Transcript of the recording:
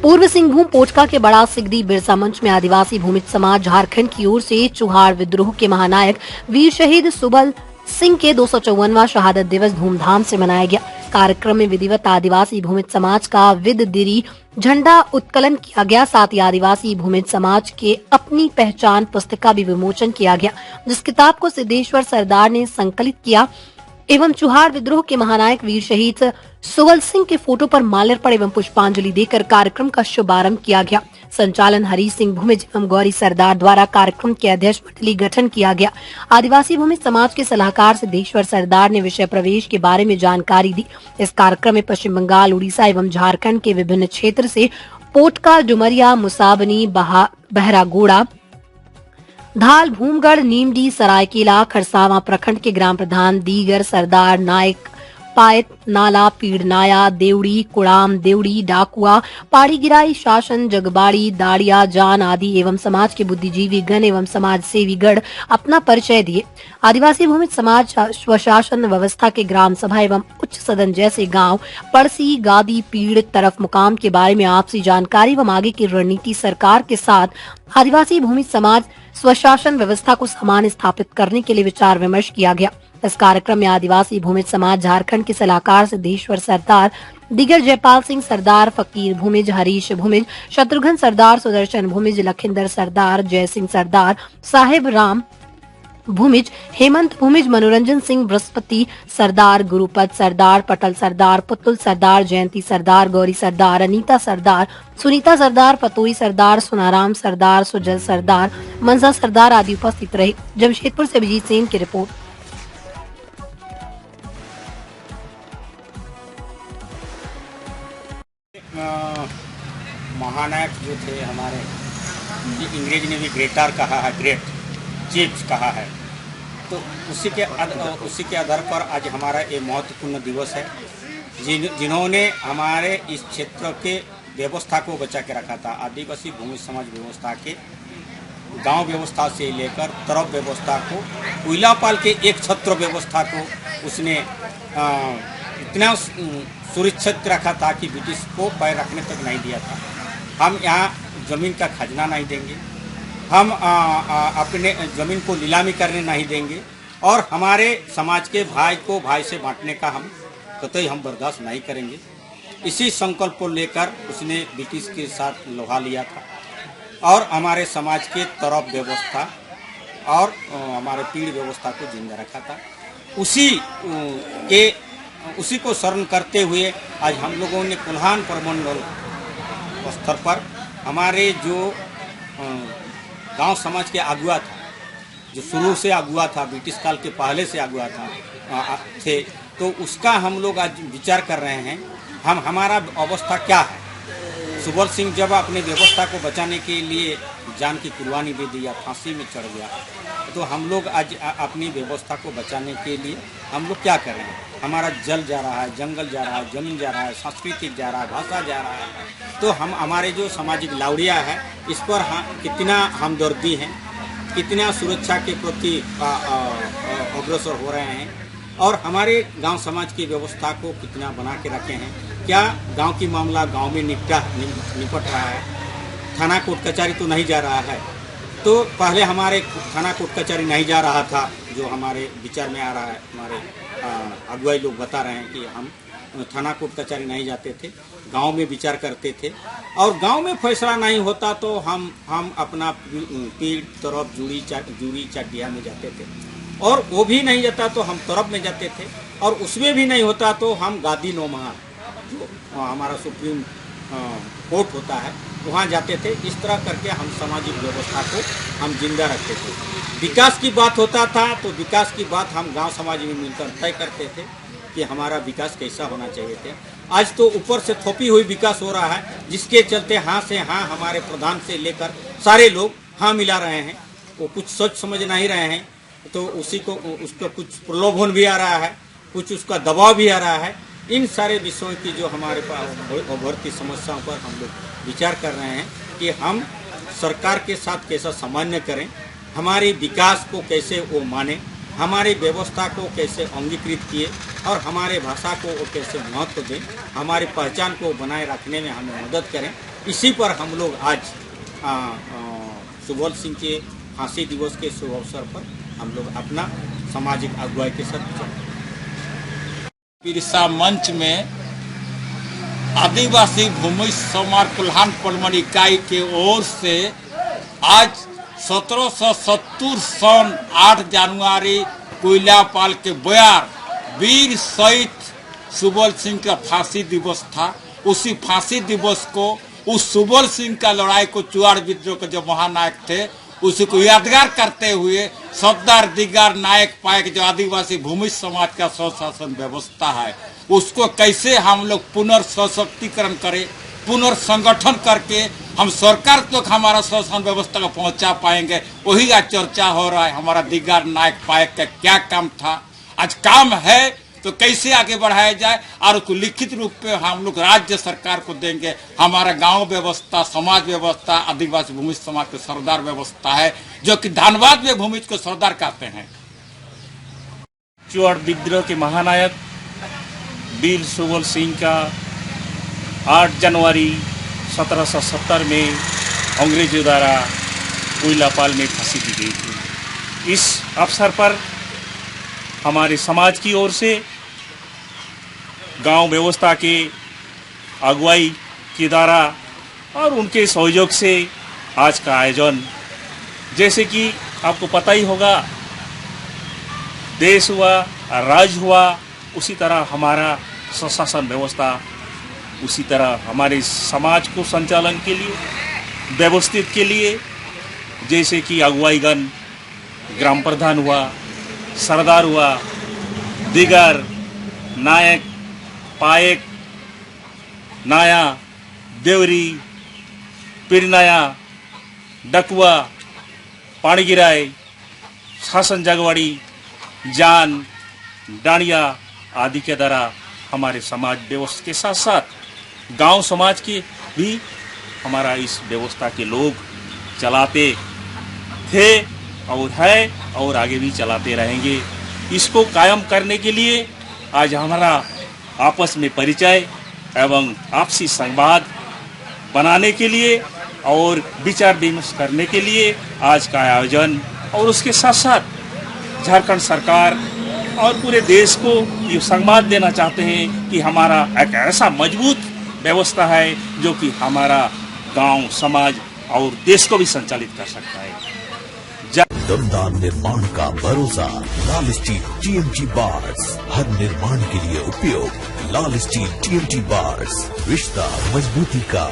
पूर्व सिंहभूम पोटका के बड़ा सिगड़ी बिरसा मंच में आदिवासी भूमिज समाज झारखंड की ओर से चुहार विद्रोह के महानायक वीर शहीद सुबल सिंह के 254वां शहादत दिवस धूमधाम से मनाया गया। कार्यक्रम में विधिवत आदिवासी भूमिज समाज का विददिरी झंडा उत्कलन किया गया। साथ ही आदिवासी भूमिज समाज के अपनी पहचान पुस्तिका भी विमोचन किया गया, जिस किताब को सिद्धेश्वर सरदार ने संकलित किया एवं चुहार विद्रोह के महानायक वीर शहीद सुबल सिंह के फोटो पर माल्यार्पण एवं पुष्पांजलि देकर कार्यक्रम का शुभारंभ किया गया। संचालन हरी सिंह भूमिज एवं गौरी सरदार द्वारा कार्यक्रम के अध्यक्ष मंडली गठन किया गया। आदिवासी भूमिज समाज के सलाहकार सिद्धेश्वर सरदार ने विषय प्रवेश के बारे में जानकारी दी। इस कार्यक्रम में पश्चिम बंगाल, उड़ीसा एवं झारखंड के विभिन्न क्षेत्र से पोटका, डुमरिया, मुसाबनी, बहरागोड़ा, धाल, भूमगढ़, नीमडी, सरायकेला, खरसावां प्रखंड के ग्राम प्रधान, दीगर, सरदार, नायक, पायत, नाला, पीड़नाया, देवड़ी, कुड़ाम, देवड़ी, डाकुआ, पाड़ी गिराई, शासन, जगबाड़ी, दाड़िया, जान आदि एवं समाज के बुद्धिजीवी गण एवं समाज सेवी गण अपना परिचय दिए। आदिवासी भूमि समाज स्वशासन व्यवस्था के ग्राम सभा एवं उच्च सदन जैसे गांव, पड़सी, गादी, पीड़, तरफ मुकाम के बारे में आपसी जानकारी एवं आगे की रणनीति सरकार के साथ आदिवासी भूमि समाज स्वशासन व्यवस्था को समान स्थापित करने के लिए विचार विमर्श किया गया। इस कार्यक्रम में आदिवासी भूमिज समाज झारखंड के सलाहकार सिद्धेश्वर सरदार, दिगर जयपाल सिंह सरदार, फकीर भूमिज, हरीश भूमिज, शत्रुघ्न सरदार, सुदर्शन भूमिज, लखिंदर सरदार, जय सिंह सरदार, साहेब राम भूमिज, हेमंत भूमिज, मनोरंजन सिंह बृहस्पति सरदार, गुरुपद सरदार, पटल सरदार, पुतुल सरदार, जयंती सरदार, गौरी सरदार, अनीता सरदार, सुनीता सरदार, पतोई सरदार, सुनाराम सरदार, सुजल सरदार, मंजा सरदार आदि उपस्थित रहे। जमशेदपुर से अभिजीत सेन की रिपोर्ट। महानायक जो थे हमारे, अंग्रेज ने भी ग्रेटर कहा है, ग्रेट चीफ्स कहा है, तो उसी के आधार पर आज हमारा ये महत्वपूर्ण दिवस है। जिन्होंने हमारे इस क्षेत्र के व्यवस्था को बचा के रखा था। आदिवासी भूमि समाज व्यवस्था के गांव व्यवस्था से लेकर तरफ व्यवस्था को, कोयलापाल के एक छत्र व्यवस्था को उसने इतना सुरक्षित रखा था कि ब्रिटिश को पैर रखने तक नहीं दिया था। हम यहाँ ज़मीन का खजाना नहीं देंगे, हम अपने ज़मीन को नीलामी करने नहीं देंगे, और हमारे समाज के भाई को भाई से बांटने का हम कतई हम बर्दाश्त नहीं करेंगे। इसी संकल्प को लेकर उसने ब्रिटिश के साथ लोहा लिया था और हमारे समाज के तरफ व्यवस्था और हमारे पीढ़ व्यवस्था को जिंदा रखा था। उसी को स्मरण करते हुए आज हम लोगों ने कुल्हान प्रमंडल स्तर पर हमारे जो गांव समाज के अगुआ था, जो शुरू से अगुआ था, ब्रिटिश काल के पहले से अगुआ थे, तो उसका हम लोग आज विचार कर रहे हैं। हमारा अवस्था क्या है। सुबल सिंह जब अपने व्यवस्था को बचाने के लिए जान की कुर्बानी दे दिया, फांसी में चढ़ गया, तो हम लोग आज अपनी व्यवस्था को बचाने के लिए हम लोग क्या कर रहे हैं। हमारा जल जा रहा है, जंगल जा रहा है, जमीन जा रहा है, सांस्कृतिक जा रहा है, भाषा जा रहा है। तो हमारे जो सामाजिक लावड़िया है, इस पर कितना हमदर्दी हैं, कितना सुरक्षा के प्रति अग्रसर हो रहे हैं, और हमारे गांव समाज की व्यवस्था को कितना बना के रखे हैं। क्या गांव की मामला गांव में निपट रहा है। थाना कोर्ट कचहरी तो नहीं जा रहा है। तो पहले हमारे थाना कोर्ट कचहरी नहीं जा रहा था, जो हमारे विचार में आ रहा है। हमारे अगुवाई लोग बता रहे हैं कि हम थाना कोर्ट कचहरी नहीं जाते थे, गांव में विचार करते थे, और गांव में फैसला नहीं होता तो हम अपना पीड़, तरफ, जूड़ी चटिया में जाते थे, और वो भी नहीं जाता तो हम तरफ में जाते थे, और उसमें भी नहीं होता तो हम गादी नौमहार, जो हमारा सुप्रीम कोर्ट होता है, वहाँ जाते थे। इस तरह करके हम सामाजिक व्यवस्था को हम जिंदा रखते थे। विकास की बात होता था तो विकास की बात हम गांव समाज में मिलकर तय करते थे कि हमारा विकास कैसा होना चाहिए थे। आज तो ऊपर से थोपी हुई विकास हो रहा है, जिसके चलते हाँ से हाँ हमारे प्रधान से लेकर सारे लोग हाँ मिला रहे हैं। वो कुछ सोच समझ नहीं रहे हैं, तो उसका कुछ प्रलोभन भी आ रहा है, कुछ उसका दबाव भी आ रहा है। इन सारे विषयों की जो हमारे पास उभरती समस्याओं पर हम लोग विचार कर रहे हैं कि हम सरकार के साथ कैसा सामान्य करें, हमारे विकास को कैसे वो माने, हमारी व्यवस्था को कैसे अंगीकृत किए और हमारे भाषा को वो कैसे महत्व दें, हमारी पहचान को बनाए रखने में हमें मदद करें। इसी पर हम लोग आज सुबोल सिंह के फांसी दिवस के शुभ अवसर पर हम लोग अपना सामाजिक अगुवाई के साथ बिरसा मंच में आदिवासी भूमि समाज कुल्हान परमण इकाई के ओर से आज 1770 सन 8 जनवरी कोयलापाल के बोयार वीर शहीद सुबोल सिंह का फांसी दिवस था। उसी फांसी दिवस को उस सुबोल सिंह का लड़ाई को चुआड़ विद्रोह के जो महानायक थे उसी को यादगार करते हुए सरदार दिगार नायक पायक जो आदिवासी भूमि समाज का स्वशासन व्यवस्था है उसको कैसे हम लोग पुनर्सशक्तिकरण करें, पुनर्संगठन करके हम सरकार तक हमारा स्वशासन व्यवस्था को पहुंचा पाएंगे, वही आज चर्चा हो रहा है। हमारा दिगार नायक पायक का क्या काम था, आज काम है तो कैसे आगे बढ़ाया जाए और उसको लिखित रूप में हम लोग राज्य सरकार को देंगे। हमारा गांव व्यवस्था, समाज व्यवस्था आदिवासी भूमि समाज के सरदार व्यवस्था है जो कि धनबाद में भूमि को सरदार कहते हैं। चुआड़ विद्रोह के महानायक वीर सुबोल सिंह का 8 जनवरी 1770 में अंग्रेजों द्वारा कोयलापाल में फांसी दी गई थी। इस अवसर पर हमारे समाज की ओर से गांव व्यवस्था के अगुवाई के द्वारा और उनके सहयोग से आज का आयोजन, जैसे कि आपको पता ही होगा देश हुआ राज्य हुआ उसी तरह हमारा स्वशासन व्यवस्था, उसी तरह हमारे समाज को संचालन के लिए व्यवस्थित के लिए जैसे कि अगुवाईगण, ग्राम प्रधान हुआ, सरदार हुआ, दिगर, नायक, पायक, नाया, देवरी, पिरनाया, डकुआ, पाणीगिराय, शासन जगवाड़ी, जान, डांडिया आदि के द्वारा हमारे समाज व्यवस्था के साथ साथ गांव समाज के भी हमारा इस व्यवस्था के लोग चलाते थे और है और आगे भी चलाते रहेंगे। इसको कायम करने के लिए आज हमारा आपस में परिचय एवं आपसी संवाद बनाने के लिए और विचार विमर्श करने के लिए आज का आयोजन, और उसके साथ साथ झारखंड सरकार और पूरे देश को ये संवाद देना चाहते हैं कि हमारा एक ऐसा मजबूत व्यवस्था है जो कि हमारा गांव, समाज और देश को भी संचालित कर सकता है। दमदार निर्माण का भरोसा लाल स्टील TMT बार्स, हर निर्माण के लिए उपयोग लाल स्टील TMT बार्स, रिश्ता मजबूती का।